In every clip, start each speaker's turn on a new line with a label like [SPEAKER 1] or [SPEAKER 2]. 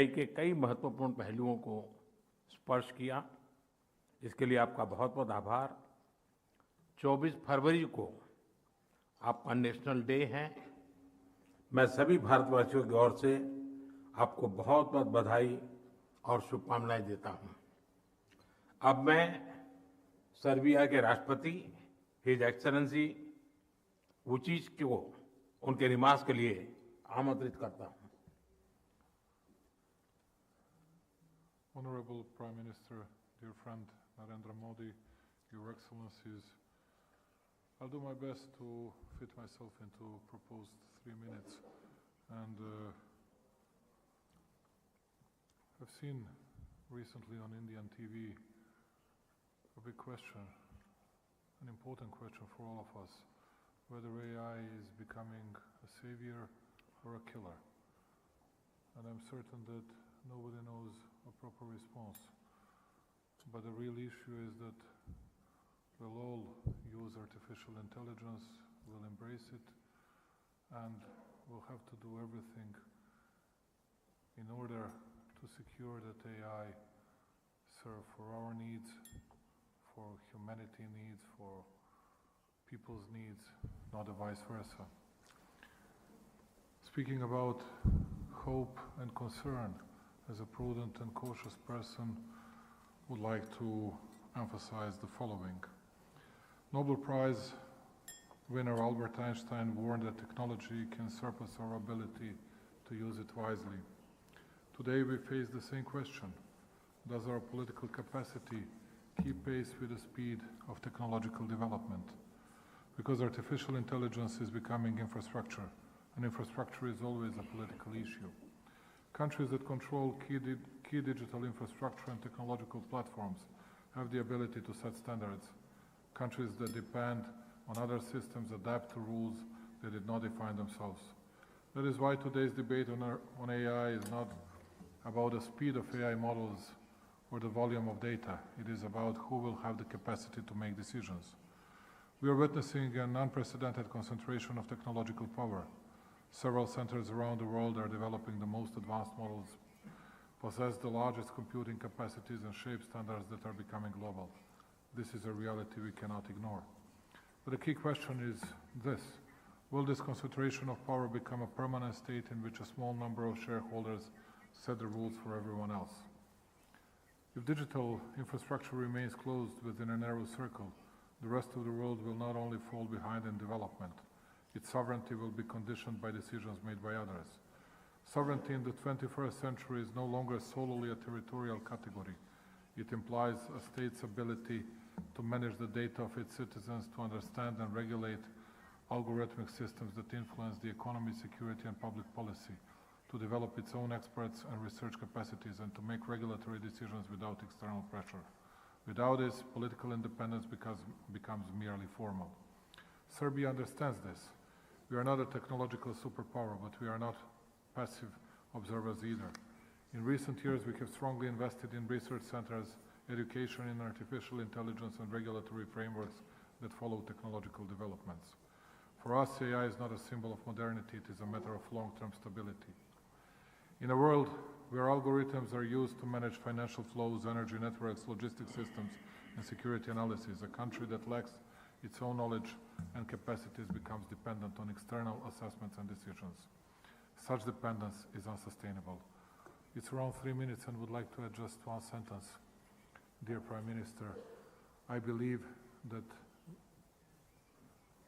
[SPEAKER 1] AI के कई महत्वपूर्ण पहलुओं को स्पर्श किया। इसके लिए आपका बहुत बहुत आभार। 24 फरवरी को आपका नेशनल डे है। मैं सभी भारतवासियों की ओर से आपको बहुत बहुत बधाई और शुभकामनाएं देता हूं। अब मैं सर्बिया के राष्ट्रपति हिज एक्सेलेंसी वुचिच को उनके निवास के लिए आमंत्रित करता हूं।
[SPEAKER 2] Honorable Prime Minister, dear friend Narendra Modi, Your Excellencies, I'll do my best to fit myself into proposed 3 minutes. And I've seen recently on Indian TV a big question, an important question for all of us, whether AI is becoming a savior or a killer. And I'm certain that nobody knows a proper response. But the real issue is that we'll all use artificial intelligence, we'll embrace it, and we'll have to do everything in order to secure that AI serve for our needs, for humanity needs, for people's needs, not vice versa. Speaking about hope and concern, as a prudent and cautious person, would like to emphasize the following. Nobel Prize winner Albert Einstein warned that technology can surpass our ability to use it wisely. Today we face the same question. Does our political capacity keep pace with the speed of technological development? Because artificial intelligence is becoming infrastructure, and infrastructure is always a political issue. Countries that control key digital infrastructure and technological platforms have the ability to set standards. Countries that depend on other systems adapt to rules they did not define themselves. That is why today's debate on AI is not about the speed of AI models or the volume of data. It is about who will have the capacity to make decisions. We are witnessing an unprecedented concentration of technological power. Several centers around the world are developing the most advanced models, possess the largest computing capacities, and shape standards that are becoming global. This is a reality we cannot ignore. But the key question is this: will this concentration of power become a permanent state in which a small number of shareholders set the rules for everyone else? If digital infrastructure remains closed within a narrow circle, the rest of the world will not only fall behind in development, its sovereignty will be conditioned by decisions made by others. Sovereignty in the 21st century is no longer solely a territorial category. It implies a state's ability to manage the data of its citizens, to understand and regulate algorithmic systems that influence the economy, security, and public policy, to develop its own experts and research capacities, and to make regulatory decisions without external pressure. Without this, political independence becomes merely formal. Serbia understands this. We are not a technological superpower, but we are not passive observers either. In recent years, we have strongly invested in research centers, education in artificial intelligence, and regulatory frameworks that follow technological developments. For us, AI is not a symbol of modernity, it is a matter of long-term stability. In a world where algorithms are used to manage financial flows, energy networks, logistics systems, and security analysis, a country that lacks its own knowledge and capacities becomes dependent on external assessments and decisions. Such dependence is unsustainable. It's around 3 minutes and would like to add just one sentence. Dear Prime Minister, I believe that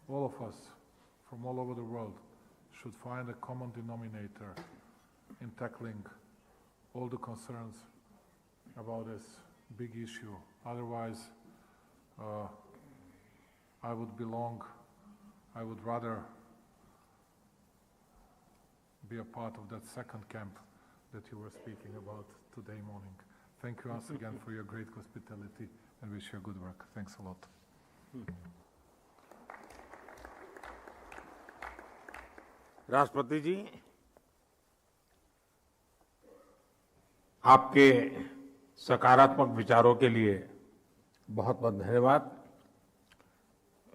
[SPEAKER 2] all of us from all over the world should find a common denominator in tackling all the concerns about this big issue. Otherwise, I would rather be a part of that second camp that you were speaking about today morning. Thank you once again for your great hospitality and wish you good work. Thanks a lot.
[SPEAKER 1] राष्ट्रपति जी, आपके सकारात्मक विचारों के लिए बहुत बहुत धन्यवाद।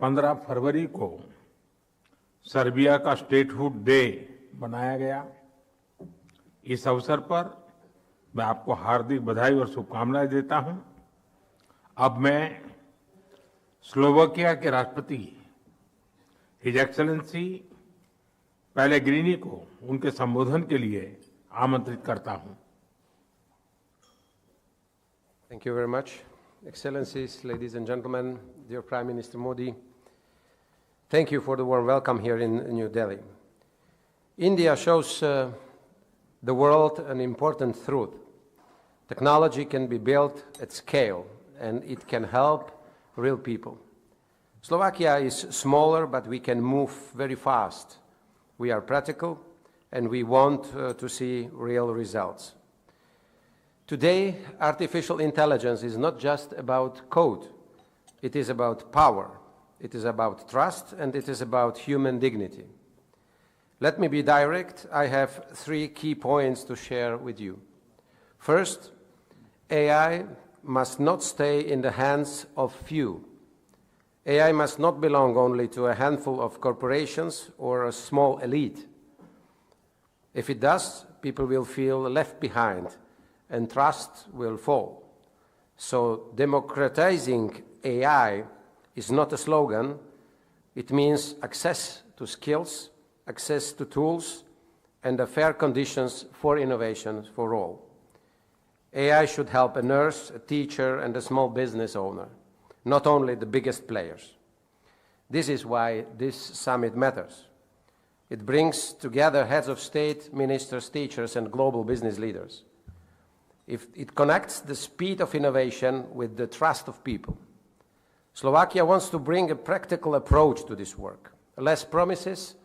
[SPEAKER 1] 15 फरवरी को सर्बिया का स्टेटहुड डे मनाया गया। इस अवसर पर मैं आपको हार्दिक बधाई और शुभकामनाएं देता हूं। अब मैं स्लोवाकिया के राष्ट्रपति हिज एक्सेलेंसी पेलेग्रिनी को उनके संबोधन के लिए आमंत्रित करता हूं।
[SPEAKER 3] Thank you very much. Excellencies, ladies and gentlemen, dear Prime Minister Modi, thank you for the warm welcome here in New Delhi. India shows the world an important truth. Technology can be built at scale, and it can help real people. Slovakia is smaller, but we can move very fast. We are practical, and we want to see real results. Today, artificial intelligence is not just about code. It is about power. It is about trust, and it is about human dignity. Let me be direct. I have 3 key points to share with you. First, AI must not stay in the hands of few. AI must not belong only to a handful of corporations or a small elite. If it does, people will feel left behind and trust will fall. So democratizing AI is not a slogan. It means access to skills, access to tools, and fair conditions for innovation for all. AI should help a nurse, a teacher, and a small business owner, not only the biggest players. This is why this summit matters. It brings together heads of state, ministers, teachers, and global business leaders. It connects the speed of innovation with the trust of people. Slovakia wants to bring a practical approach to this work, less promises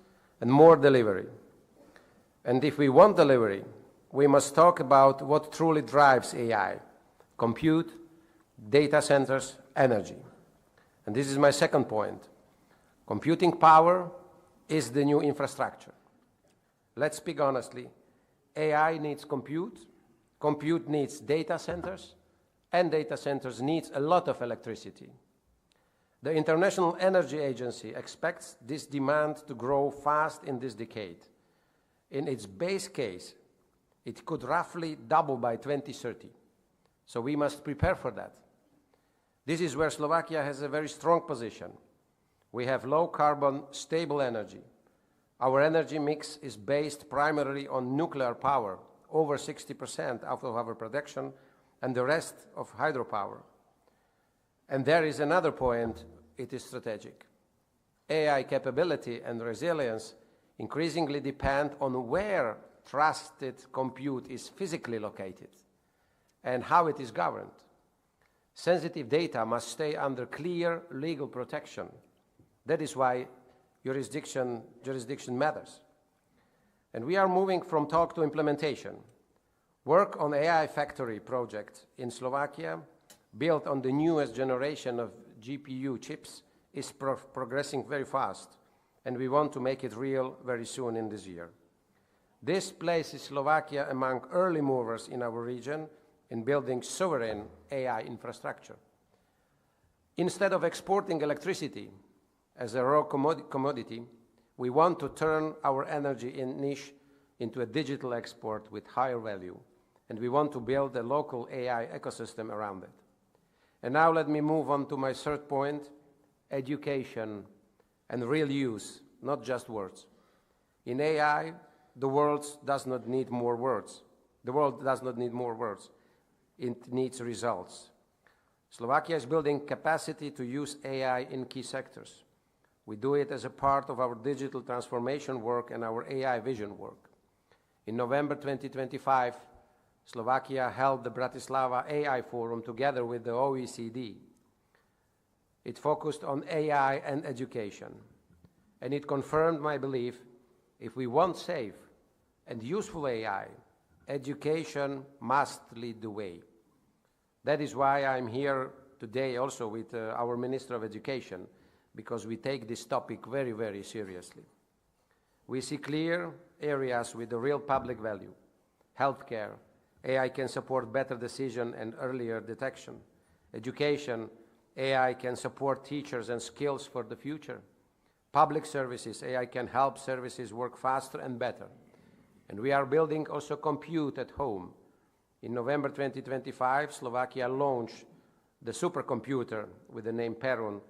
[SPEAKER 3] and more delivery. And if we want delivery, we must talk about what truly drives AI: compute, data centers, energy. And this is my second point. Computing power is the new infrastructure. Let's speak honestly. AI needs compute, compute needs data centers, and data centers need a lot of electricity. The International Energy Agency expects this demand to grow fast in this decade. In its base case, it could roughly double by 2030. So we must prepare for that. This is where Slovakia has a very strong position. We have low carbon, stable energy. Our energy mix is based primarily on nuclear power, over 60% out of our production, and the rest of hydropower. And there is another point, it is strategic. AI capability and resilience increasingly depend on where trusted compute is physically located and how it is governed. Sensitive data must stay under clear legal protection. That is why jurisdiction matters. And we are moving from talk to implementation. Work on AI Factory project in Slovakia, built on the newest generation of GPU chips, is progressing very fast, and we want to make it real very soon in this year. This places Slovakia among early movers in our region in building sovereign AI infrastructure. Instead of exporting electricity as a raw commodity, we want to turn our energy in niche into a digital export with higher value, and we want to build a local AI ecosystem around it. And now let me move on to my third point, education and real use, not just words. In AI, the world does not need more words. The world does not need more words. It needs results. Slovakia is building capacity to use AI in key sectors. We do it as a part of our digital transformation work and our AI vision work. In November 2025, Slovakia held the Bratislava AI Forum together with the OECD. It focused on AI and education, and it confirmed my belief: if we want safe and useful AI, education must lead the way. That is why I'm here today also with our Minister of Education, because we take this topic very, very seriously. We see clear areas with the real public value: healthcare. AI can support better decision and earlier detection. Education, AI can support teachers and skills for the future. Public services, AI can help services work faster and better. And we are building also compute at home. In November 2025, Slovakia launched the supercomputer with the name Perun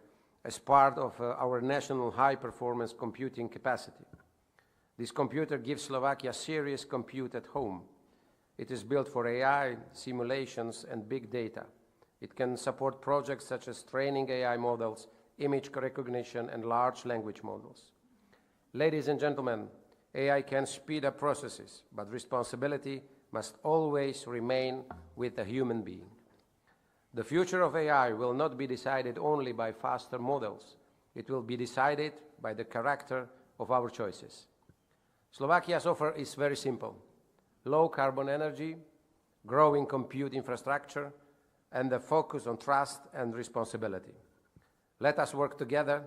[SPEAKER 3] as part of our national high-performance computing capacity. This computer gives Slovakia serious compute at home. It is built for AI, simulations, and big data. It can support projects such as training AI models, image recognition, and large language models. Ladies and gentlemen, AI can speed up processes, but responsibility must always remain with the human being. The future of AI will not be decided only by faster models. It will be decided by the character of our choices. Slovakia's offer is very simple: low carbon energy, growing compute infrastructure, and a focus on trust and responsibility. Let us work together,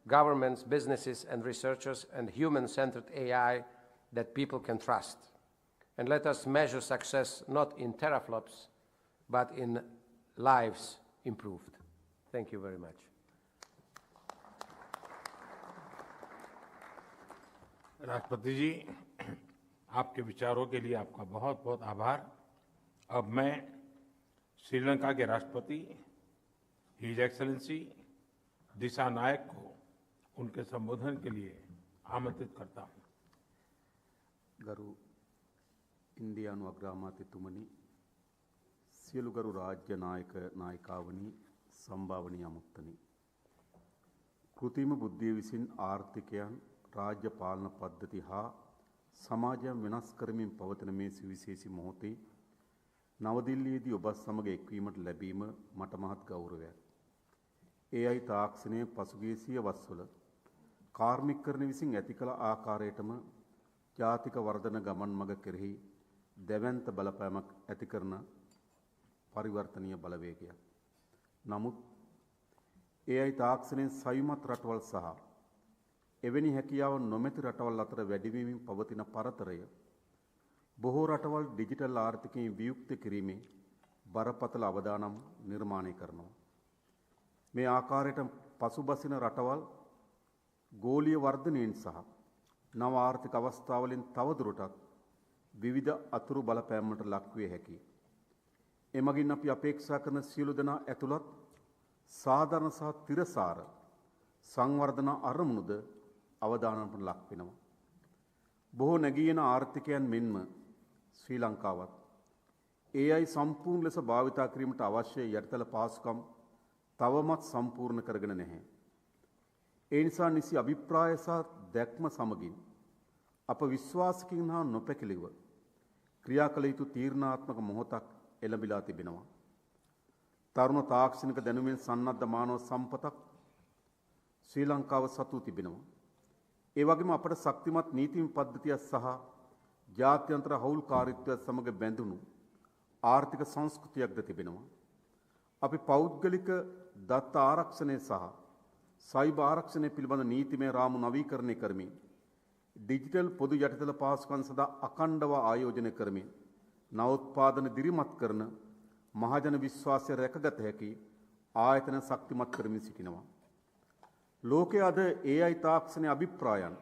[SPEAKER 3] governments, businesses, and researchers, and human-centered AI that people can trust. And let us measure success not in teraflops, but in lives improved. Thank you very much.
[SPEAKER 1] राष्ट्रपति जी, आपके विचारों के लिए आपका बहुत बहुत आभार। अब मैं श्रीलंका के राष्ट्रपति हिज एक्सेलेंसी दिशा नायक को उनके संबोधन के लिए आमंत्रित करता हूँ।
[SPEAKER 4] ගරු ඉන්දියානු අග්‍රාමාත්‍යතුමනි, සියලු ගරු රාජ්‍ය නායක නායිකාවනි, සම්භාවනීය අමුත්තනි, කෘත්‍රිම බුද්ධිය විසින් ආර්ථිකයන්, රාජ්‍ය පාලන පද්ධති හා සමාජයන් වෙනස් කරමින් පවතින මේ සුවිශේෂී මොහොතේ නවදිල්ලියේදී ඔබ සමග එක්වීමට ලැබීම මට මහත් ගෞරවයක්. AI තාක්ෂණයේ පසුගිය සියවස්වල කාර්මිකකරණ විසින් ඇති කළ ආකාරයටම ජාතික වර්ධන ගමන් මඟ කෙරෙහි දැවැන්ත බලපෑමක් ඇති කරන පරිවර්තනීය බලවේගයක්. නමුත් AI තාක්ෂණයෙන් සවිමත් රටවල් සහ එවැනි හැකියාව නොමැති රටවල් අතර වැඩිවීමෙන් පවතින පරතරය බොහෝ රටවල් ඩිජිටල් ආර්ථිකයෙන් වියුක්ත කිරීමේ බරපතල අවදානම් නිර්මාණය කරනවා. මේ ආකාරයට පසුබසින රටවල් ගෝලීය වර්ධනයෙන් සහ නව ආර්ථික අවස්ථාවලින් තවදුරටත් විවිධ අතුරු බලපෑම්වලට ලක්විය හැකියි. එමගින් අපි අපේක්ෂා කරන සියලු දෙනා ඇතුළත් සාධාරණ සහ තිරසාර සංවර්ධන අරමුණුද අවදානමට ලක් වෙනවා. බොහෝ නැගී එන ආර්ථිකයන් මෙන්ම ශ්‍රී ලංකාවත් AI සම්පූර්ණ ලෙස භාවිතා කිරීමට අවශ්‍ය යටිතල පහසුකම් තවමත් සම්පූර්ණ කරගෙන නැහැ. ඒ නිසා නිසි අභිප්‍රාය සහ දැක්ම සමගින් අප විශ්වාසකින් හා නොපැකිලිව ක්‍රියා කළ යුතු තීරණාත්මක මොහොතක් එළඹිලා තිබෙනවා. තරුණ තාක්ෂණික දැනුමින් සන්නද්ධ මානව සම්පතක් ශ්‍රී ලංකාව සතු තිබෙනවා. ඒ වගේම අපට ශක්තිමත් නීතිම පද්ධතිය සහ ජාත්‍යන්තර හවුල්කාරීත්වය සමග බැඳුණු ආර්ථික සංස්කෘතියක්ද තිබෙනවා. අපි පෞද්ගලික දත්ත ආරක්ෂණය සහ සයිබර් ආරක්ෂණය පිළිබඳ නීතිමය රාමු නවීකරණය කරමින් ඩිජිටල් පොදු යටිතල පහසුකම් සඳහා අඛණ්ඩව ආයෝජනය කරමින් නවෝත්පාදන දිරිමත් කරන මහජන විශ්වාසය රැකගත හැකි ආයතන ශක්තිමත් කරමින් සිටිනවා. ලෝකයේ අද AI තාක්ෂණයේ අභිප්‍රායන්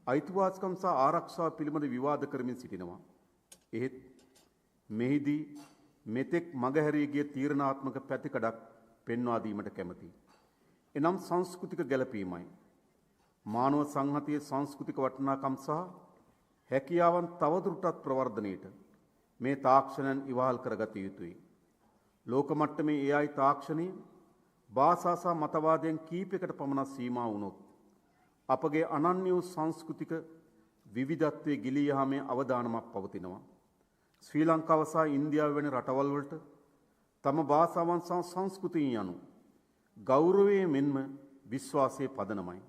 [SPEAKER 4] අයිතිවාසිකම් සහ ආරක්ෂාව පිළිබඳ විවාද කරමින් සිටිනවා. එහෙත් මෙහිදී මෙතෙක් මගහැරී ගිය තීරණාත්මක පැතිකඩක් පෙන්වා දීමට කැමැතියි. එනම් සංස්කෘතික ගැළපීමයි. මානව සංහතියේ සංස්කෘතික වටිනාකම් සහ හැකියාවන් තවදුරටත් ප්‍රවර්ධනයට මේ තාක්ෂණයන් ඉවහල් කරගත යුතුයි. ලෝක මට්ටමේ AI තාක්ෂණය භාෂා සහ මතවාදයන් කීපයකට පමණ සීමා වුණොත් අපගේ අනන්‍ය වූ සංස්කෘතික විවිධත්වයේ ගිලී යාමේ අවදානමක් පවතිනවා. ශ්‍රී ලංකාව සහ ඉන්දියාව වැනි රටවල් වලට තම භාෂාවන් සහ සංස්කෘතිය යනු ගෞරවයේ මෙන්ම විශ්වාසයේ පදනමයි.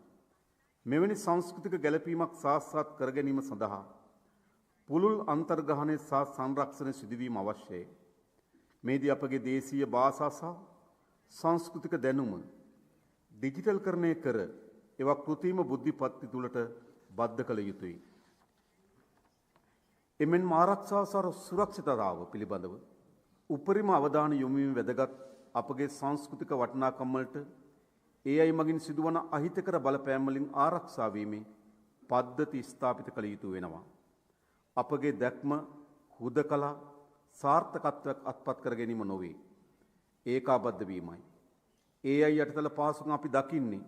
[SPEAKER 4] මෙවැනි සංස්කෘතික ගැළපීමක් සාක්ෂාත් කර ගැනීම සඳහා පුළුල් අන්තර්ග්‍රහණය සහ සංරක්ෂණය සිදුවීම අවශ්‍යයි. මේදී අපගේ දේශීය භාෂා සහ සංස්කෘතික දැනුම ඩිජිටල්කරණය කර ඒවා කෘත්‍රිම බුද්ධිපත්ති තුළට බද්ධ කළ යුතුයි. එමෙන්ම ආරක්ෂාව සහ සුරක්ෂිතතාව පිළිබඳව උපරිම අවධානය යොමු වීම වැදගත් අපගේ සංස්කෘතික වටිනාකම් වලට AI මගින් සිදුවන අහිතකර බලපෑම් වලින් ආරක්ෂා වීමේ පද්ධති ස්ථාපිත කළ යුතු වෙනවා. අපගේ දැක්ම හුදකලා සාර්ථකත්වයක් අත්පත් කර ගැනීම නොවේ. ඒකාබද්ධ වීමයි. AI යටතල පහසුකම් අපි දකින්නේ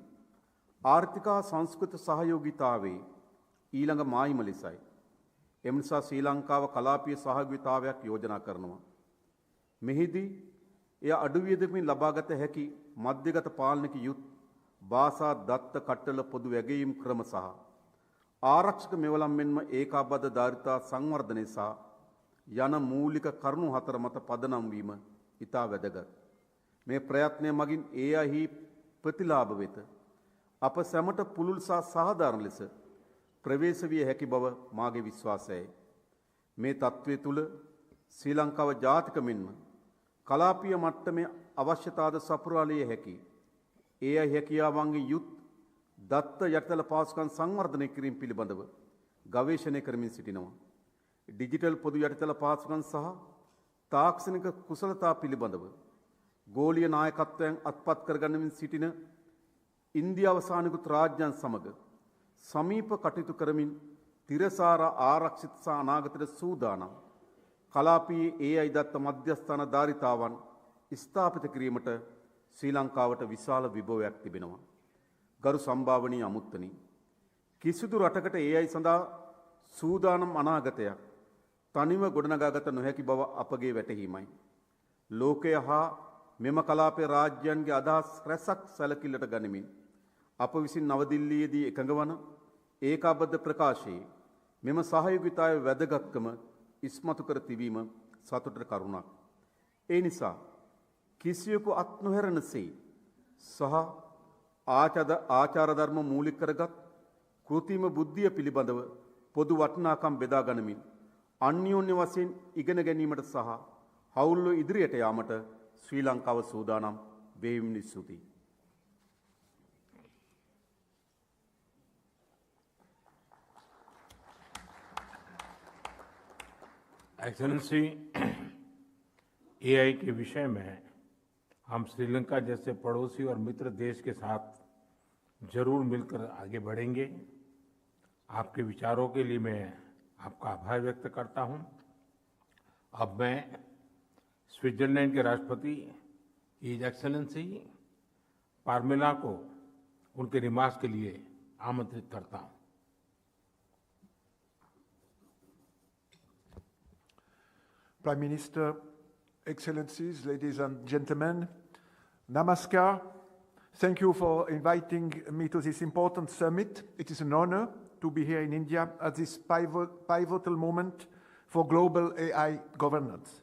[SPEAKER 4] ආර්ථික සංස්කෘත සහයෝගීතාවේ ඊළඟ මායිම ලෙසයි. එම නිසා ශ්‍රී ලංකාව කලාපීය සහයෝගීතාවයක් යෝජනා කරනවා. මෙහිදී එය අඩු වියදමින් ලබාගත හැකි මධ්‍යගත පාලනික යුත් භාෂා දත්ත කට්ටල පොදු වැගීම් ක්‍රම සහ ආරක්ෂක මෙවලම් මෙන්ම ඒකාබද්ධ ධාරිතා සංවර්ධනය සහ යන මූලික කරුණු හතර මත පදනම් වීම ඉතා වැදගත්. මේ ප්‍රයත්නය මගින් AI ප්‍රතිලාභ වෙත අප සැමට පුළුල් සහ සාධාරණ ලෙස ප්‍රවේශ විය හැකි බව මාගේ විශ්වාසයයි. මේ තත්ත්වය තුළ ශ්‍රී ලංකාව ජාතික මෙන්ම කලාපීය මට්ටමේ අවශ්‍යතාද සපුරාලිය හැකි AI හැකියාවන්ගේ යුත් දත්ත යටිතල පහසුකම් සංවර්ධනය කිරීම පිළිබඳව ගවේෂණය කරමින් සිටිනවා. ඩිජිටල් පොදු යටිතල පහසුකම් සහ තාක්ෂණික කුසලතා පිළිබඳව ගෝලීය නායකත්වයන් අත්පත් කරගන්නමින් සිටින ඉන්දියාව සහ නිකුත් රාජ්‍යයන් සමග සමීප කටයුතු කරමින් තිරසාර ආරක්ෂිත සහ අනාගතයට සූදානම් කලාපීය AI දත්ත මධ්‍යස්ථාන ධාරිතාවන් ස්ථාපිත කිරීමට ශ්‍රී ලංකාවට විශාල විභවයක් තිබෙනවා. ගරු සම්භාවනීය අමුත්තනි, කිසිදු රටකට AI සඳහා සූදානම් අනාගතයක් තනිව ගොඩනගාගත නොහැකි බව අපගේ වැටහීමයි. ලෝකය හා මෙම කලාපයේ රාජ්‍යයන්ගේ අදහස් රැසක් සැලකිල්ලට ගනිමින් අප විසින් නවදිල්ලියේදී එකඟ වන ඒකාබද්ධ ප්‍රකාශයේ මෙම සහයෝගීතාවයේ වැදගත්කම ඉස්මතු කර තිබීම සතුටට කරුණක්. ඒ නිසා කිසියෙකු අත් නොහැරෙනසේ සහ ආචාර ධර්ම මූලික කරගත් කෘත්‍රිම බුද්ධිය පිළිබඳව පොදු වටිනාකම් බෙදා ගනිමින් අන්‍යෝන්‍ය වශයෙන් ඉගෙන ගැනීමට සහ හවුල්ව ඉදිරියට යාමට ශ්‍රී ලංකාව සූදානම් වේවින් ස්තුතියි.
[SPEAKER 1] एक्सेलेंसी, AI के विषय में हम श्रीलंका जैसे पड़ोसी और मित्र देश के साथ जरूर मिलकर आगे बढ़ेंगे। आपके विचारों के लिए मैं आपका आभार व्यक्त करता हूं। अब मैं स्विट्जरलैंड के राष्ट्रपति हिज एक्सेलेंसी पार्मेला को उनके रिमार्क्स के लिए आमंत्रित करता हूं।
[SPEAKER 5] Prime Minister, Excellencies, ladies and gentlemen, Namaskar. Thank you for inviting me to this important summit. It is an honor to be here in India at this pivotal moment for global AI governance.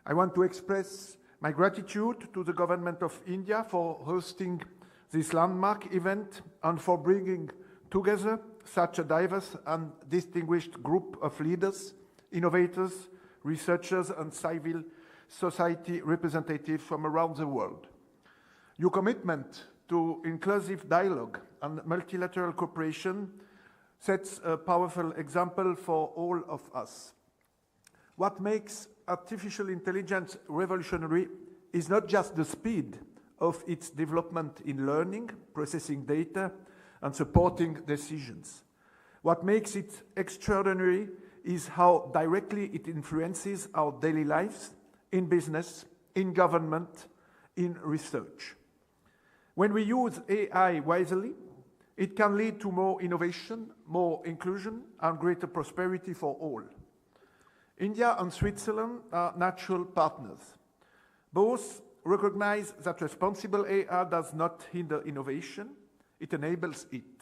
[SPEAKER 5] I want to express my gratitude to the government of India for hosting this landmark event and for bringing together such a diverse and distinguished group of leaders, innovators, researchers and civil society representatives from around the world. Your commitment to inclusive dialogue and multilateral cooperation sets a powerful example for all of us. What makes artificial intelligence revolutionary is not just the speed of its development in learning, processing data, and supporting decisions. What makes it extraordinary is how directly it influences our daily lives, in business, in government, in research. When we use AI wisely, it can lead to more innovation, more inclusion, and greater prosperity for all. India and Switzerland are natural partners. Both recognize that responsible AI does not hinder innovation, it enables it.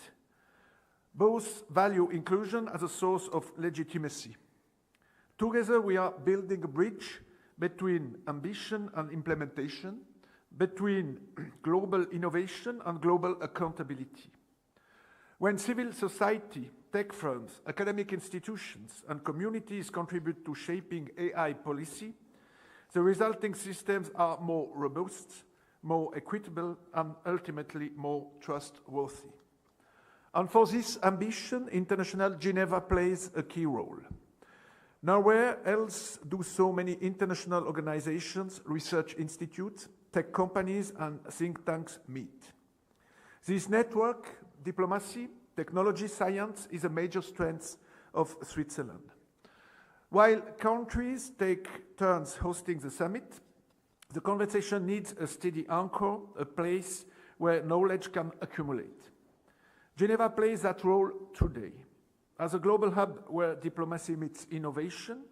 [SPEAKER 5] Both value inclusion as a source of legitimacy. Together, we are building a bridge between ambition and implementation, between global innovation and global accountability. When civil society, tech firms, academic institutions, and communities contribute to shaping AI policy, the resulting systems are more robust, more equitable, and ultimately more trustworthy. And for this ambition, International Geneva plays a key role. Nowhere else do so many international organizations, research institutes, tech companies, and think tanks meet. This network, diplomacy, technology, science is a major strength of Switzerland. While countries take turns hosting the summit, the conversation needs a steady anchor, a place where knowledge can accumulate. Geneva plays that role today as a global hub where diplomacy meets innovation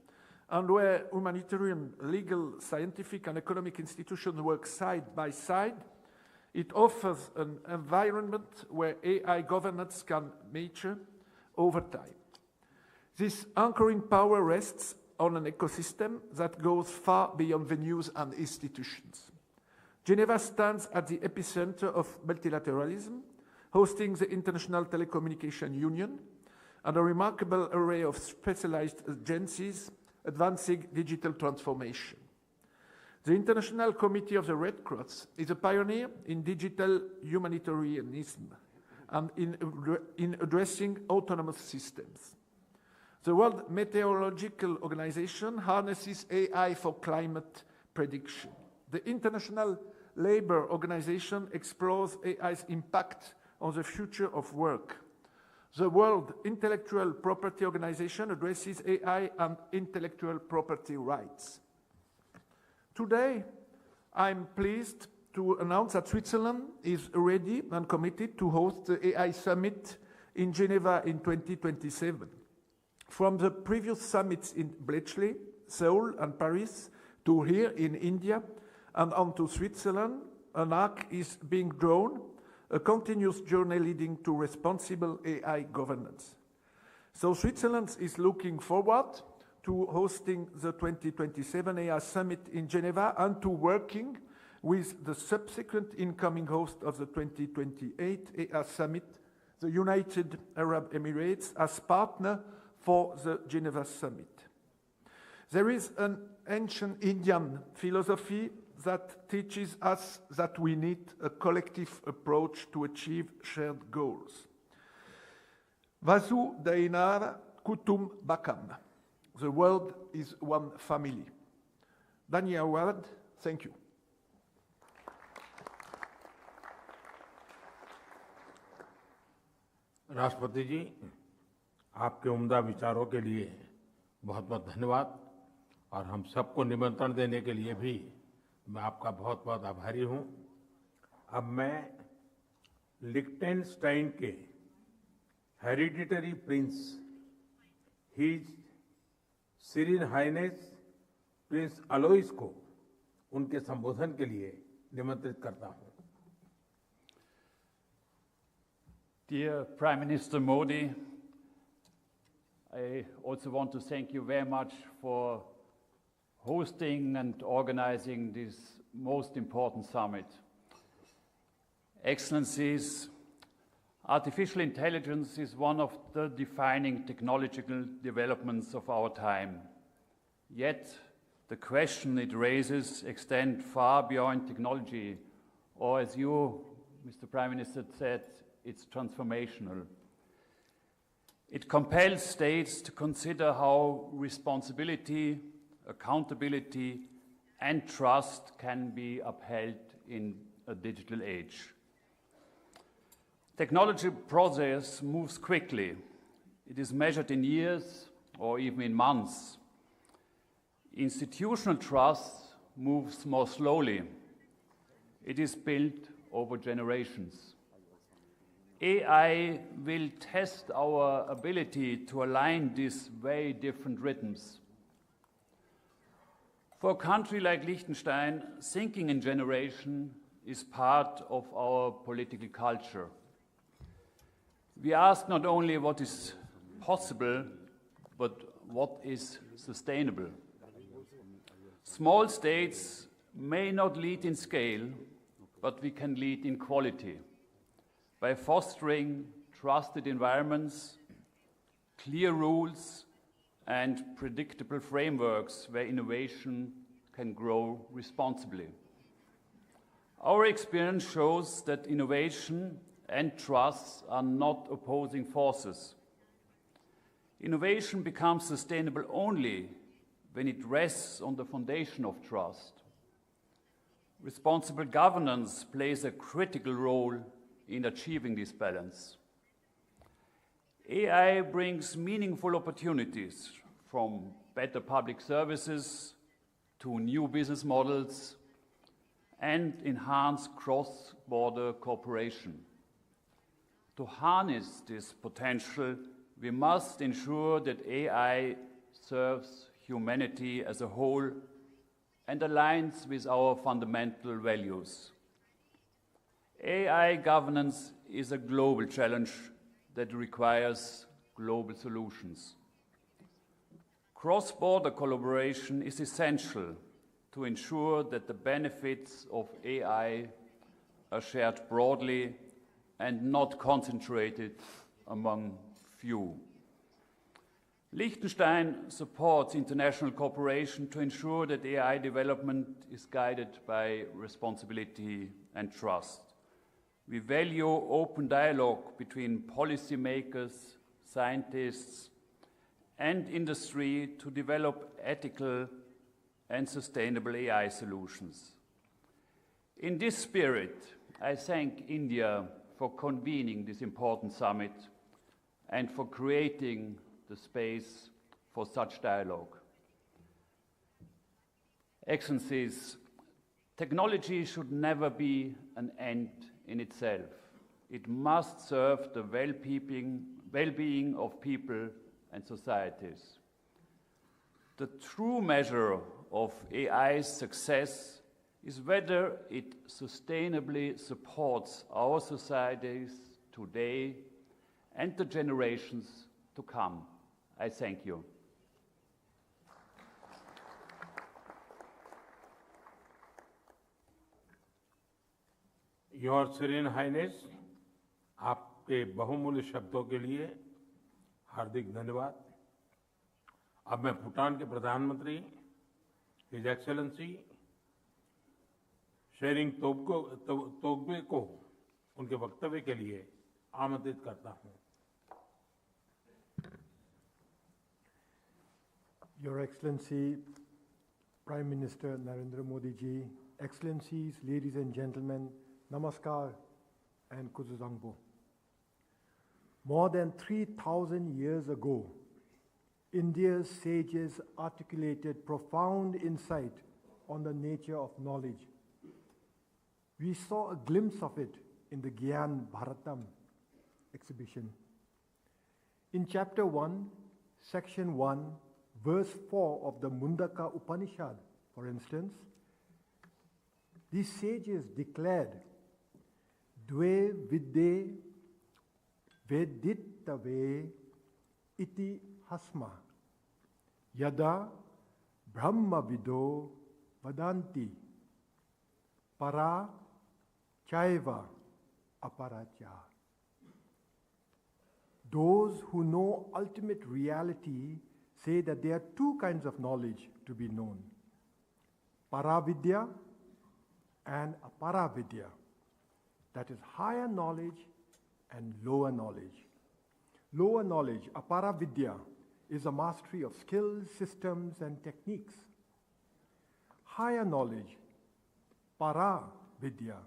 [SPEAKER 5] and where humanitarian, legal, scientific, and economic institutions work side by side. It offers an environment where AI governance can mature over time. This anchoring power rests on an ecosystem that goes far beyond venues and institutions. Geneva stands at the epicenter of multilateralism, hosting the International Telecommunication Union and a remarkable array of specialized agencies advancing digital transformation. The International Committee of the Red Cross is a pioneer in digital humanitarianism and in addressing autonomous systems. The World Meteorological Organization harnesses AI for climate prediction. The International Labour Organization explores AI's impact on the future of work. The World Intellectual Property Organization addresses AI and intellectual property rights. Today, I'm pleased to announce that Switzerland is ready and committed to host the AI Summit in Geneva in 2027. From the previous summits in Bletchley, Seoul, and Paris, to here in India, and on to Switzerland, an arc is being drawn, a continuous journey leading to responsible AI governance. So Switzerland is looking forward to hosting the 2027 AI Summit in Geneva and to working with the subsequent incoming host of the 2028 AI Summit, the United Arab Emirates, as partner for the Geneva Summit. There is an ancient Indian philosophy that teaches us that we need a collective approach to achieve shared goals. Vasu Dainara Kutum Bakam. The world is one family. Dania Awad, thank you.
[SPEAKER 1] राष्ट्रपति जी, आपके उम्दा विचारों के लिए बहुत बहुत धन्यवाद और हम सबको निमंत्रण देने के लिए भी मैं आपका बहुत बहुत आभारी हूं। अब मैं लिechtenstein के hereditary prince his serene highness prince Alois को उनके संबोधन के लिए निमंत्रित करता हूं।
[SPEAKER 6] Dear Prime Minister Modi, I also want to thank you very much for hosting and organizing this most important summit. Excellencies, artificial intelligence is one of the defining technological developments of our time. Yet, the question it raises extends far beyond technology, or as you, Mr. Prime Minister, said, it's transformational. It compels states to consider how responsibility, accountability, and trust can be upheld in a digital age. Technology progress moves quickly. It is measured in years or even in months. Institutional trust moves more slowly. It is built over generations. AI will test our ability to align these very different rhythms. For a country like Liechtenstein, thinking in generation is part of our political culture. We ask not only what is possible, but what is sustainable. Small states may not lead in scale, but we can lead in quality by fostering trusted environments, clear rules, and predictable frameworks where innovation can grow responsibly. Our experience shows that innovation and trust are not opposing forces. Innovation becomes sustainable only when it rests on the foundation of trust. Responsible governance plays a critical role in achieving this balance. AI brings meaningful opportunities from better public services to new business models and enhance cross-border cooperation. To harness this potential, we must ensure that AI serves humanity as a whole and aligns with our fundamental values. AI governance is a global challenge that requires global solutions. Cross-border collaboration is essential to ensure that the benefits of AI are shared broadly and not concentrated among few. Liechtenstein supports international cooperation to ensure that AI development is guided by responsibility and trust. We value open dialogue between policymakers, scientists, and industry to develop ethical and sustainable AI solutions. In this spirit, I thank India for convening this important summit and for creating the space for such dialogue. Excellencies, technology should never be an end in itself. It must serve the well-being of people and societies. The true measure of AI's success is whether it sustainably supports our societies today and the generations to come. I thank you.
[SPEAKER 1] Your serene highness, आपके बहुमूल्य शब्दों के लिए हार्दिक धन्यवाद। अब मैं भूटान के प्रधानमंत्री हिज एक्सेलेंसी शेरिंग तोब्गे को उनके वक्तव्य के लिए आमंत्रित करता हूं।
[SPEAKER 7] Your Excellency, Prime Minister Narendra Modi ji, Excellencies, ladies and gentlemen, Namaskar and Kuzuzangbo. More than 3,000 years ago, India's sages articulated profound insight on the nature of knowledge. We saw a glimpse of it in the Gyan Bharatam exhibition. In Chapter 1, Section 1, Verse 4 of the Mundaka Upanishad, for instance, these sages declared, Dve vidde vedittave iti hasma yada brahma vido vadanti para chaiva aparacha. Those who know ultimate reality say that there are two kinds of knowledge to be known, paravidya and aparavidya, that is higher knowledge and lower knowledge. Lower knowledge, aparavidya, is a mastery of skills, systems, and techniques. Higher knowledge, paravidya,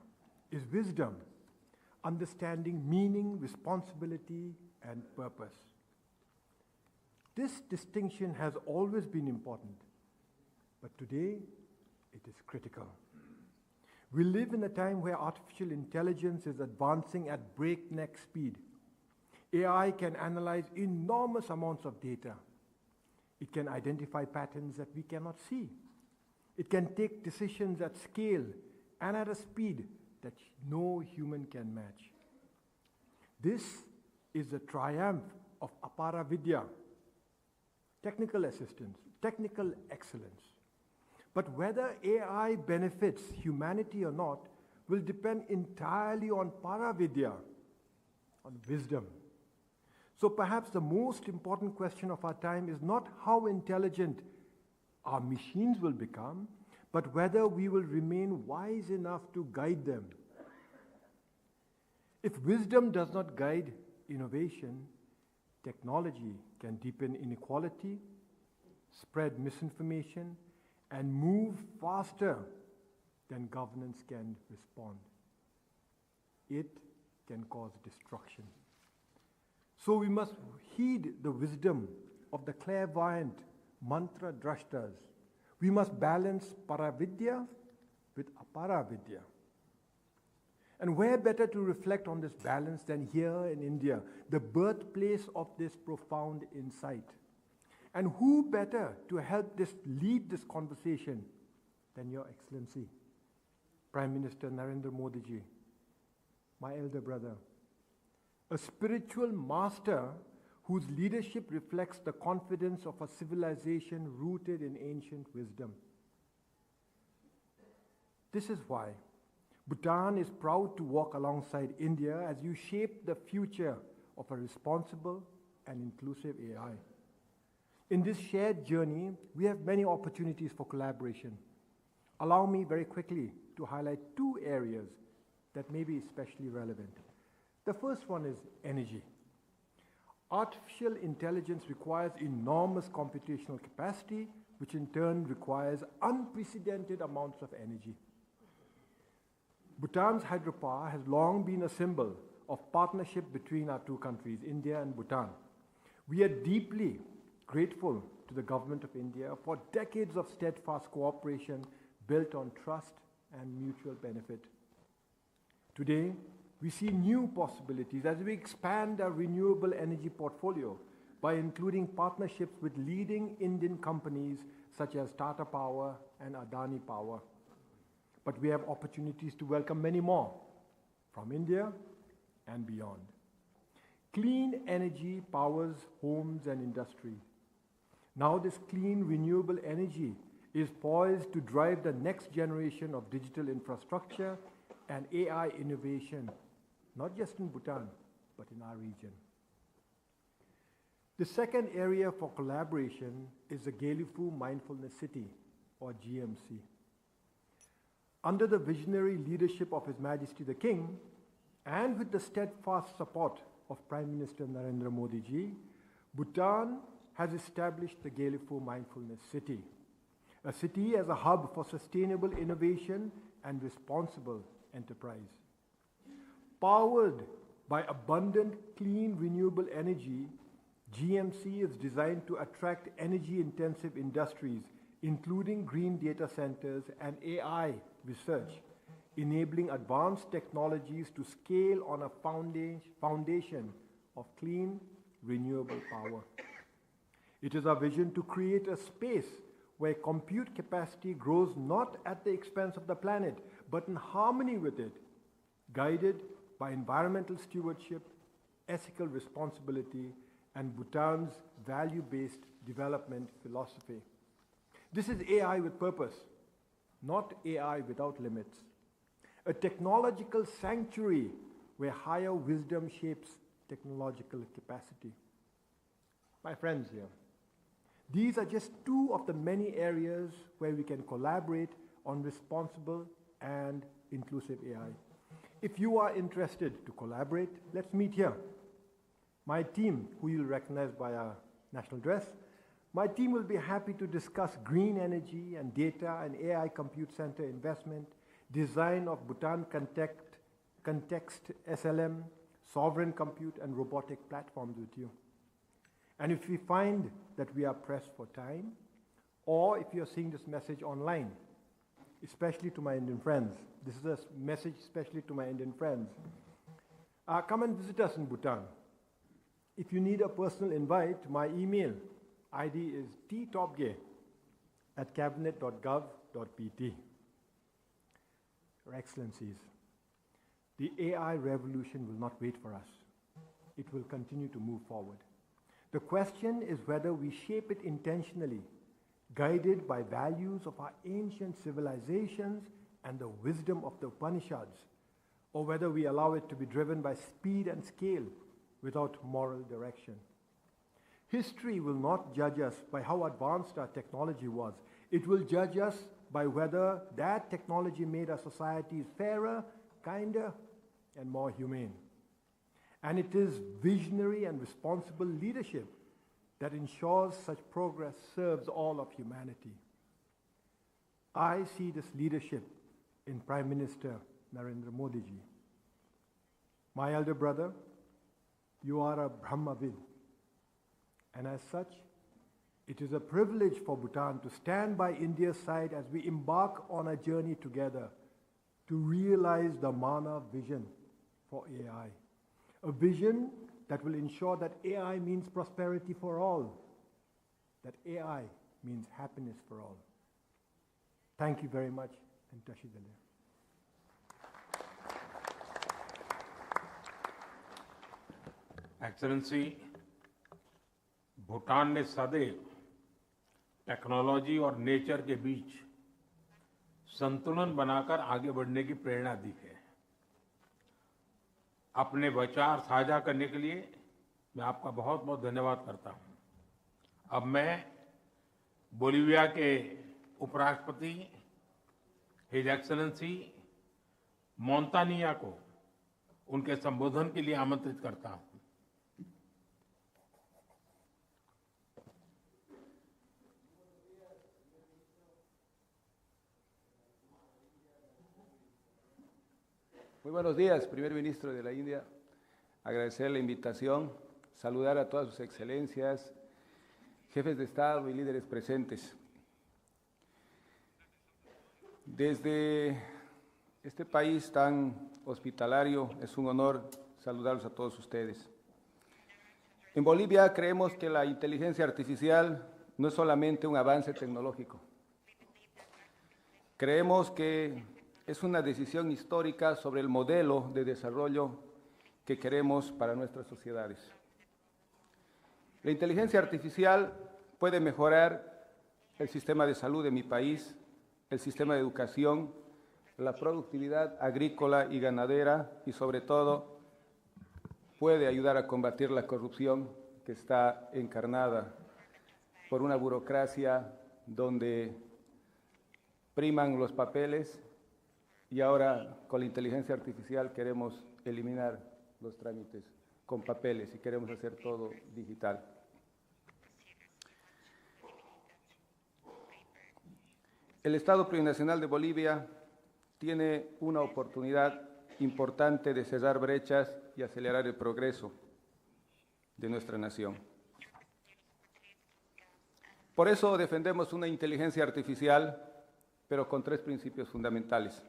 [SPEAKER 7] is wisdom, understanding meaning, responsibility, and purpose. This distinction has always been important, but today it is critical. We live in a time where artificial intelligence is advancing at breakneck speed. AI can analyze enormous amounts of data. It can identify patterns that we cannot see. It can take decisions at scale and at a speed that no human can match. This is the triumph of aparavidya, technical assistance, technical excellence. But whether AI benefits humanity or not will depend entirely on paravidya, on wisdom. So perhaps the most important question of our time is not how intelligent our machines will become, but whether we will remain wise enough to guide them. If wisdom does not guide innovation, technology can deepen inequality, spread misinformation, and move faster than governance can respond. It can cause destruction. So we must heed the wisdom of the clairvoyant mantra drashtas. We must balance paravidya with aparavidya. And where better to reflect on this balance than here in India, the birthplace of this profound insight? And who better to help lead this conversation than Your Excellency, Prime Minister Narendra Modi ji, my elder brother, a spiritual master whose leadership reflects the confidence of a civilization rooted in ancient wisdom. This is why Bhutan is proud to walk alongside India as you shape the future of a responsible and inclusive AI. In this shared journey, we have many opportunities for collaboration. Allow me very quickly to highlight two areas that may be especially relevant. The first one is energy. Artificial intelligence requires enormous computational capacity, which in turn requires unprecedented amounts of energy. Bhutan's hydropower has long been a symbol of partnership between our two countries, India and Bhutan. We are deeply grateful to the government of India for decades of steadfast cooperation built on trust and mutual benefit. Today, we see new possibilities as we expand our renewable energy portfolio by including partnerships with leading Indian companies such as Tata Power and Adani Power. But we have opportunities to welcome many more from India and beyond. Clean energy powers homes and industry. Now this clean renewable energy is poised to drive the next generation of digital infrastructure and AI innovation, not just in Bhutan, but in our region. The second area for collaboration is the Gelifu Mindfulness City, or GMC. Under the visionary leadership of His Majesty the King, and with the steadfast support of Prime Minister Narendra Modi ji, Bhutan has established the Gelifu Mindfulness City, a city as a hub for sustainable innovation and responsible enterprise. Powered by abundant, clean, renewable energy, GMC is designed to attract energy-intensive industries, including green data centers and AI research, enabling advanced technologies to scale on a foundation of clean, renewable power. It is our vision to create a space where compute capacity grows not at the expense of the planet, but in harmony with it, guided by environmental stewardship, ethical responsibility, and Bhutan's value-based development philosophy. This is AI with purpose, not AI without limits. A technological sanctuary where higher wisdom shapes technological capacity. My friends here, these are just two of the many areas where we can collaborate on responsible and inclusive AI. If you are interested to collaborate, let's meet here. My team, who you'll recognize by our national dress, my team will be happy to discuss green energy and data and AI compute center investment, design of Bhutan context SLM, sovereign compute and robotic platforms with you. And if we find that we are pressed for time, or if you're seeing this message online, especially to my Indian friends, this is a message especially to my Indian friends, come and visit us in Bhutan. If you need a personal invite, my email ID is ttopge@cabinet.gov.pt. Your Excellencies, the AI revolution will not wait for us. It will continue to move forward. The question is whether we shape it intentionally, guided by values of our ancient civilizations and the wisdom of the Upanishads, or whether we allow it to be driven by speed and scale without moral direction. History will not judge us by how advanced our technology was. It will judge us by whether that technology made our societies fairer, kinder, and more humane. And it is visionary and responsible leadership that ensures such progress serves all of humanity. I see this leadership in Prime Minister Narendra Modi ji. My elder brother, you are a Brahmavid, and as such, It is a privilege for Bhutan to stand by India's side as we embark on a journey together to realize the Mana vision for AI. A vision that will ensure that AI means prosperity for all, that AI means happiness for all. Thank you very much, and Tashidale.
[SPEAKER 1] Excellency, Bhutan ने सदैव technology और nature के बीच संतुलन बनाकर आगे बढ़ने की प्रेरणा दी है। अपने विचार साझा करने के लिए मैं आपका बहुत बहुत धन्यवाद करता हूं। अब मैं बोलिविया के उपराष्ट्रपति हिज एक्सेलेंसी मोंतानिया को उनके संबोधन के लिए आमंत्रित करता हूं।
[SPEAKER 8] Muy buenos días, primer ministro de la India. Agradecer la invitación, saludar a todas sus excelencias, jefes de Estado y líderes presentes. Desde este país tan hospitalario, es un honor saludarlos a todos ustedes. En Bolivia creemos que la inteligencia artificial no es solamente un avance tecnológico. Creemos que es una decisión histórica sobre el modelo de desarrollo que queremos para nuestras sociedades. La inteligencia artificial puede mejorar el sistema de salud de mi país, el sistema de educación, la productividad agrícola y ganadera y sobre todo puede ayudar a combatir la corrupción que está encarnada por una burocracia donde priman los papeles y ahora con la inteligencia artificial queremos eliminar los trámites con papeles y queremos hacer todo digital. El Estado Plurinacional de Bolivia tiene una oportunidad importante de cerrar brechas y acelerar el progreso de nuestra nación. Por eso defendemos una inteligencia artificial, pero con 3 principios fundamentales: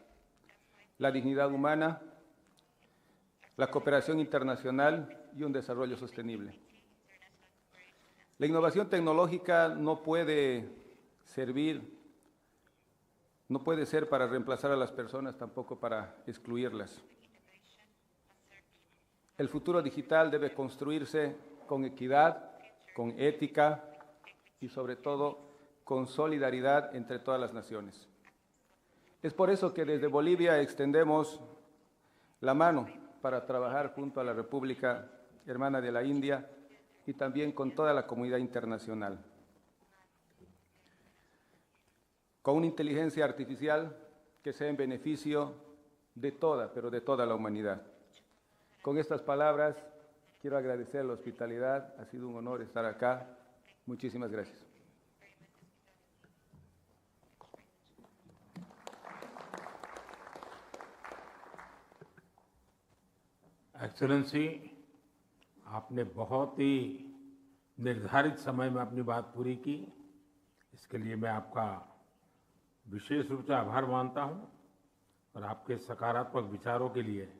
[SPEAKER 8] la dignidad humana, la cooperación internacional y un desarrollo sostenible. La innovación tecnológica no puede ser para reemplazar a las personas, tampoco para excluirlas. El futuro digital debe construirse con equidad, con ética y sobre todo con solidaridad entre todas las naciones. Es por eso que desde Bolivia extendemos la mano para trabajar junto a la República Hermana de la India y también con toda la comunidad internacional. Con una inteligencia artificial que sea en beneficio de toda, pero de toda la humanidad. Con estas palabras quiero agradecer la hospitalidad, ha sido un honor estar acá. Muchísimas gracias.
[SPEAKER 1] Excellency, आपने बहुत ही निर्धारित समय में अपनी बात पूरी की। इसके लिए मैं आपका विशेष रूप से आभार मानता हूं और आपके सकारात्मक विचारों के लिए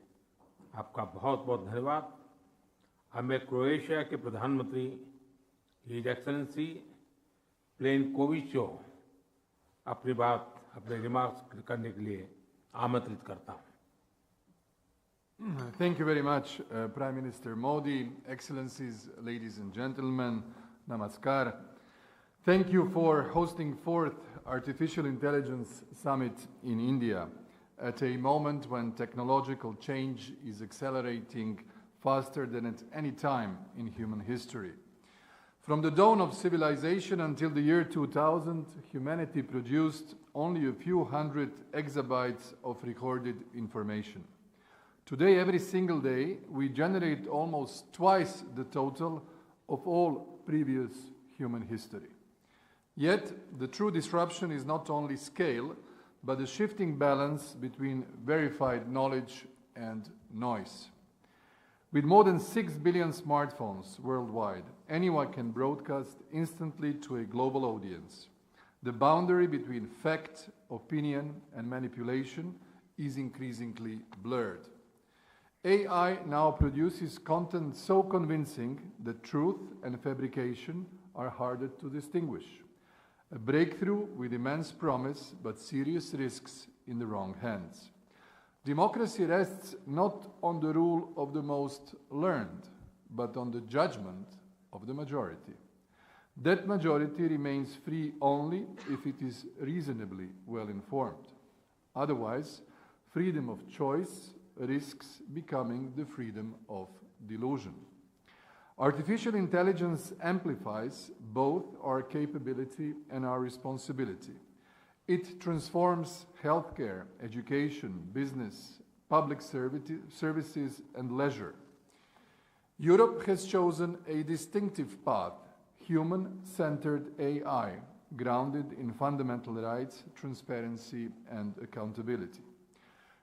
[SPEAKER 1] आपका बहुत बहुत धन्यवाद। अब मैं क्रोएशिया के प्रधानमंत्री हिज एक्सेलेंसी प्लेनकोविचो अपने रिमार्क्स करने के लिए आमंत्रित करता हूं।
[SPEAKER 9] Thank you very much, Prime Minister Modi, Excellencies, ladies and gentlemen, namaskar. Thank you for hosting 4th Artificial Intelligence Summit in India at a moment when technological change is accelerating faster than at any time in human history. From the dawn of civilization until the year 2000, humanity produced only a few hundred exabytes of recorded information. Today, every single day, we generate almost twice the total of all previous human history. Yet, the true disruption is not only scale, but the shifting balance between verified knowledge and noise. With more than 6 billion smartphones worldwide, anyone can broadcast instantly to a global audience. The boundary between fact, opinion, and manipulation is increasingly blurred. AI now produces content so convincing that truth and fabrication are harder to distinguish. A breakthrough with immense promise, but serious risks in the wrong hands. Democracy rests not on the rule of the most learned, but on the judgment of the majority. That majority remains free only if it is reasonably well informed. Otherwise, freedom of choice risks becoming the freedom of delusion. Artificial intelligence amplifies both our capability and our responsibility. It transforms healthcare, education, business, public services, and leisure. Europe has chosen a distinctive path, human-centered AI, grounded in fundamental rights, transparency, and accountability.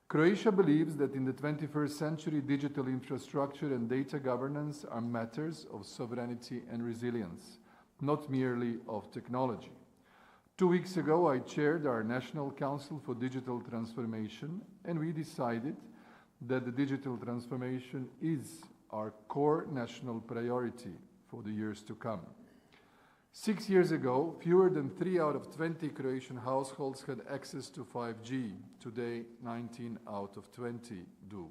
[SPEAKER 9] Croatia believes that in the 21st century, digital infrastructure and data governance are matters of sovereignty and resilience, not merely of technology. 2 weeks ago, I chaired our National Council for Digital Transformation, and we decided that the digital transformation is our core national priority for the years to come. 6 years ago, fewer than 3 out of 20 Croatian households had access to 5G. Today, 19 out of 20 do.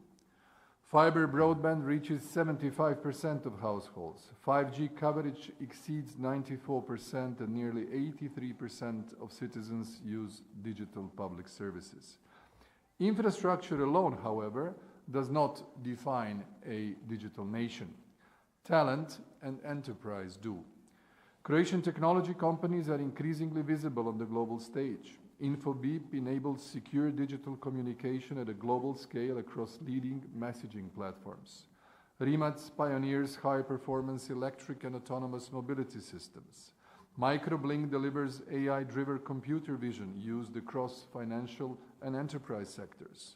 [SPEAKER 9] Fiber broadband reaches 75% of households. 5G coverage exceeds 94%, and nearly 83% of citizens use digital public services. Infrastructure alone, however, does not define a digital nation. Talent and enterprise do. Croatian technology companies are increasingly visible on the global stage. InfoBeep enables secure digital communication at a global scale across leading messaging platforms. Rimac pioneers high-performance electric and autonomous mobility systems. Microblink delivers AI-driven computer vision used across financial and enterprise sectors.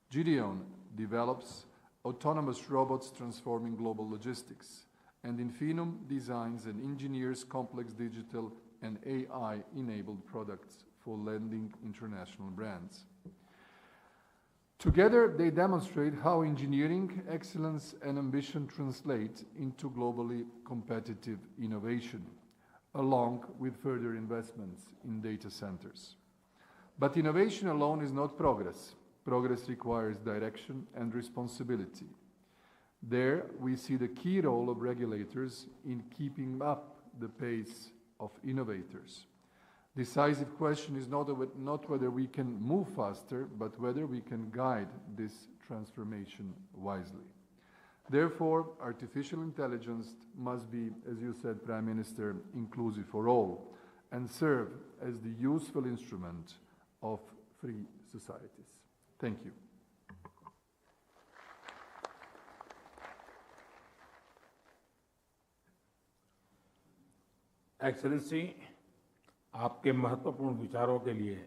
[SPEAKER 9] Gideon develops autonomous robots transforming global logistics. And Infinum designs and engineers complex digital and AI-enabled products for lending international brands. Together, they demonstrate how engineering, excellence, and ambition translate into globally competitive innovation, along with further investments in data centers. But innovation alone is not progress. Progress requires direction and responsibility. There, we see the key role of regulators in keeping up the pace of innovators. Decisive question is not whether we can move faster, but whether we can guide this transformation wisely. Therefore, artificial intelligence must be, as you said, Prime Minister, inclusive for all, and serve as the useful instrument of free societies. Thank you.
[SPEAKER 1] Excellency, आपके महत्वपूर्ण विचारों के लिए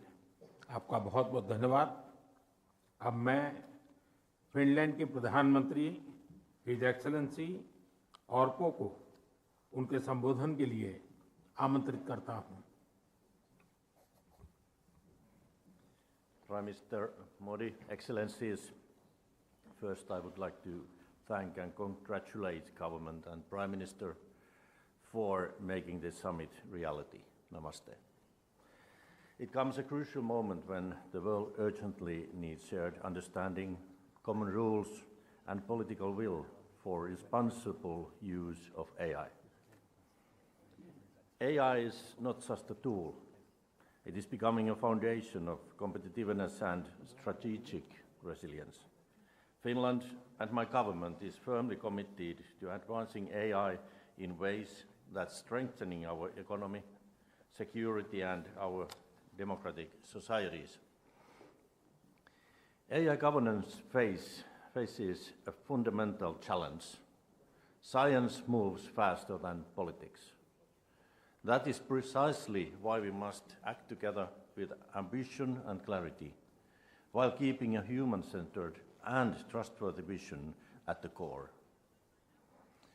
[SPEAKER 1] आपका बहुत बहुत धन्यवाद। अब मैं फिनलैंड के प्रधानमंत्री हिज एक्सेलेंसी ऑर्पो को उनके संबोधन के लिए आमंत्रित करता हूं।
[SPEAKER 10] Prime Minister Modi, Excellencies, first I would like to thank and congratulate Government and Prime Minister for making this summit reality. Namaste. It comes a crucial moment when the world urgently needs shared understanding, common rules, and political will for responsible use of AI. AI is not just a tool. It is becoming a foundation of competitiveness and strategic resilience. Finland and my government is firmly committed to advancing AI in ways that strengthening our economy, security, and our democratic societies. AI governance faces a fundamental challenge. Science moves faster than politics. That is precisely why we must act together with ambition and clarity, while keeping a human-centered and trustworthy vision at the core.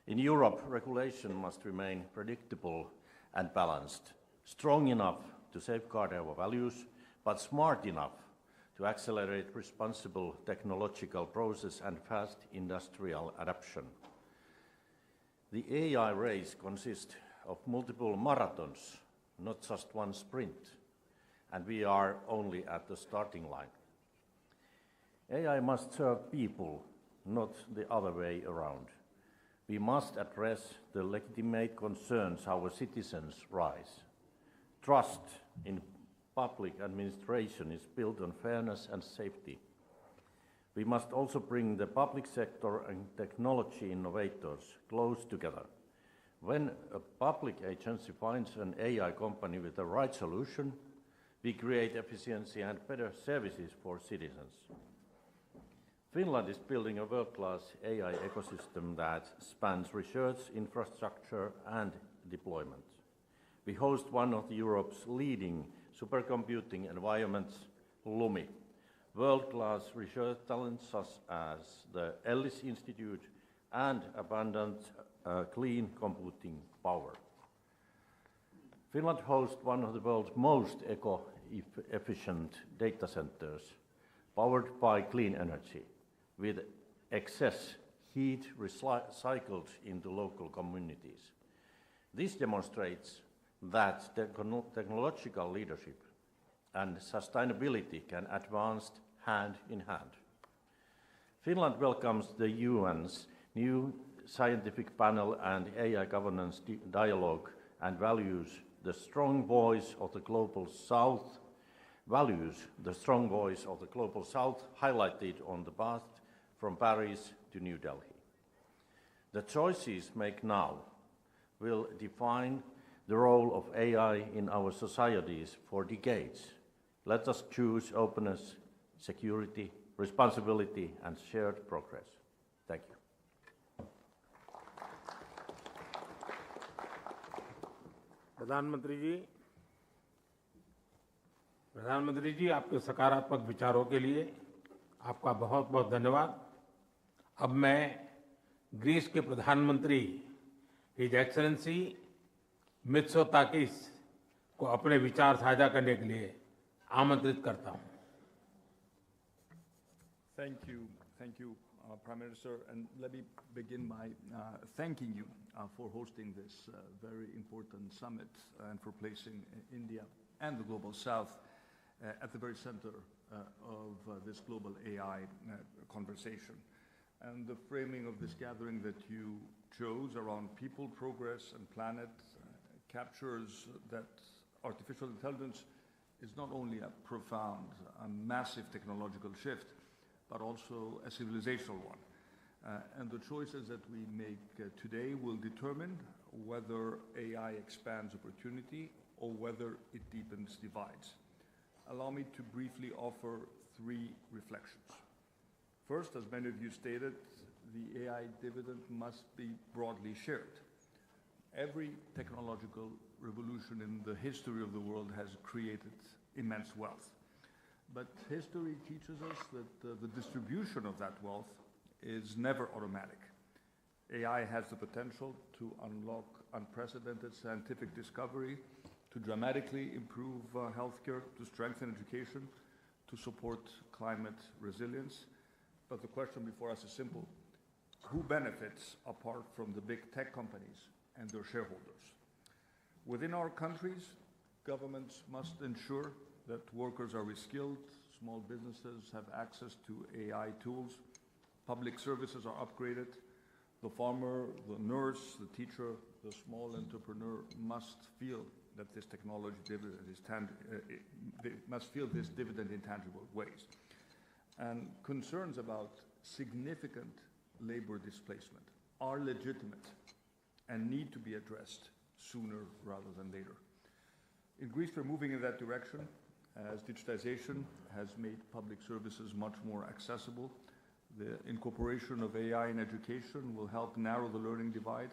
[SPEAKER 10] In Europe, regulation must remain predictable and balanced, strong enough to safeguard our values, but smart enough to accelerate responsible technological process and fast industrial adoption. The AI race consists of multiple marathons, not just one sprint, and we are only at the starting line. AI must serve people, not the other way around. We must address the legitimate concerns our citizens raise. Trust in public administration is built on fairness and safety. We must also bring the public sector and technology innovators close together. When a public agency finds an AI company with the right solution, we create efficiency and better services for citizens. Finland is building a world-class AI ecosystem that spans research, infrastructure, and deployment. We host one of Europe's leading supercomputing environments, LUMI, world-class research talents such as the Ellis Institute and abundant clean computing power. Finland hosts one of the world's most eco-efficient data centers, powered by clean energy, with excess heat recycled into local communities. This demonstrates that technological leadership and sustainability can advance hand in hand. Finland welcomes the UN's new scientific panel and AI governance dialogue and values the strong voice of the global South, highlighted on the path from Paris to New Delhi. The choices made now will define the role of AI in our societies for decades. Let us choose openness, security, responsibility, and shared progress. Thank you.
[SPEAKER 1] प्रधानमंत्री जी आपके सकारात्मक विचारों के लिए आपका बहुत बहुत धन्यवाद। अब मैं ग्रीस के प्रधानमंत्री हिज एक्सेलेंसी मित्सोताकिस को अपने विचार साझा करने के लिए आमंत्रित करता हूं।
[SPEAKER 11] Thank you, Prime Minister, and let me begin by thanking you for hosting this very important summit and for placing India and the Global South at the very center of this global AI conversation. And the framing of this gathering that you chose around people, progress, and planet captures that artificial intelligence is not only a profound, a massive technological shift, but also a civilizational one. And the choices that we make today will determine whether AI expands opportunity or whether it deepens divides. Allow me to briefly offer three reflections. First, as many of you stated, the AI dividend must be broadly shared. Every technological revolution in the history of the world has created immense wealth. But history teaches us that the distribution of that wealth is never automatic. AI has the potential to unlock unprecedented scientific discovery, to dramatically improve healthcare, to strengthen education, to support climate resilience. But the question before us is simple. Who benefits apart from the big tech companies and their shareholders? Within our countries, governments must ensure that workers are reskilled, small businesses have access to AI tools, public services are upgraded, the farmer, the nurse, the teacher, the small entrepreneur must feel that this technology dividend is must feel this dividend in tangible ways. And concerns about significant labor displacement are legitimate and need to be addressed sooner rather than later. In Greece, we're moving in that direction as digitization has made public services much more accessible. The incorporation of AI in education will help narrow the learning divide,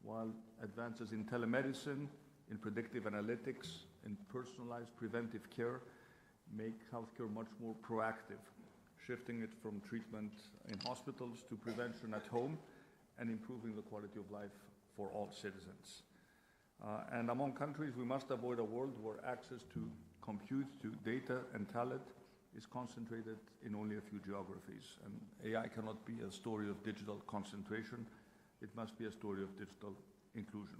[SPEAKER 11] while advances in telemedicine, in predictive analytics, in personalized preventive care make healthcare much more proactive, shifting it from treatment in hospitals to prevention at home and improving the quality of life for all citizens. And among countries, we must avoid a world where access to compute, to data and talent is concentrated in only a few geographies. And AI cannot be a story of digital concentration. It must be a story of digital inclusion.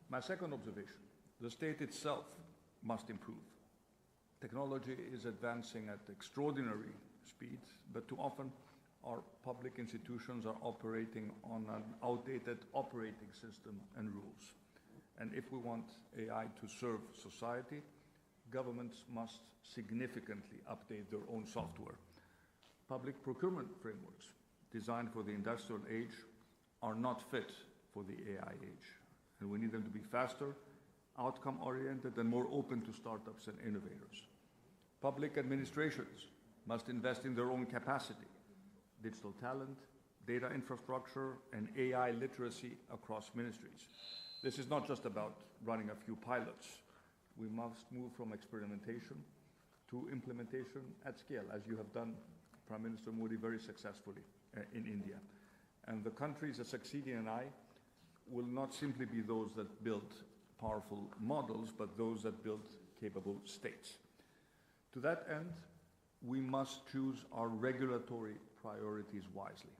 [SPEAKER 11] My second observation, the state itself must improve. Technology is advancing at extraordinary speeds, but too often our public institutions are operating on an outdated operating system and rules. And if we want AI to serve society, governments must significantly update their own software. Public procurement frameworks designed for the industrial age are not fit for the AI age. And we need them to be faster, outcome-oriented, and more open to startups and innovators. Public administrations must invest in their own capacity, digital talent, data infrastructure, and AI literacy across ministries. This is not just about running a few pilots. We must move from experimentation to implementation at scale, as you have done, Prime Minister Modi, very successfully in India. And the countries that succeed in AI will not simply be those that build powerful models, but those that build capable states. To that end, we must choose our regulatory priorities wisely.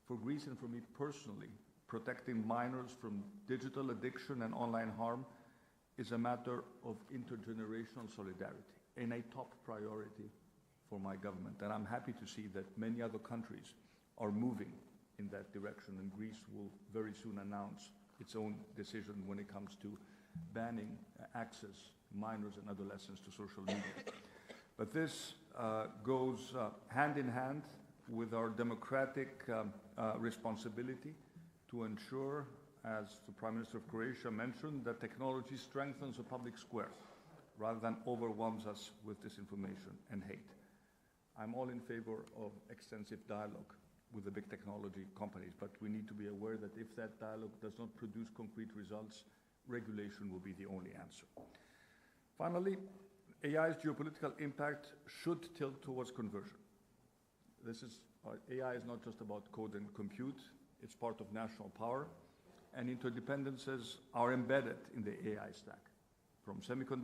[SPEAKER 11] For Greece and for me personally, protecting minors from digital addiction and online harm is a matter of intergenerational solidarity and a top priority for my government. And I'm happy to see that many other countries are moving in that direction, and Greece will very soon announce its own decision when it comes to banning access minors and adolescents to social media. But this goes hand in hand with our democratic responsibility to ensure, as the Prime Minister of Croatia mentioned, that technology strengthens the public square rather than overwhelms us with disinformation and hate. I'm all in favor of extensive dialogue with the big technology companies, but we need to be aware that if that dialogue does not produce concrete results, regulation will be the only answer. Finally, AI's geopolitical impact should tilt towards conversion. AI is not just about code and compute, it's part of national power, and interdependencies are embedded in the AI stack, from semiconductors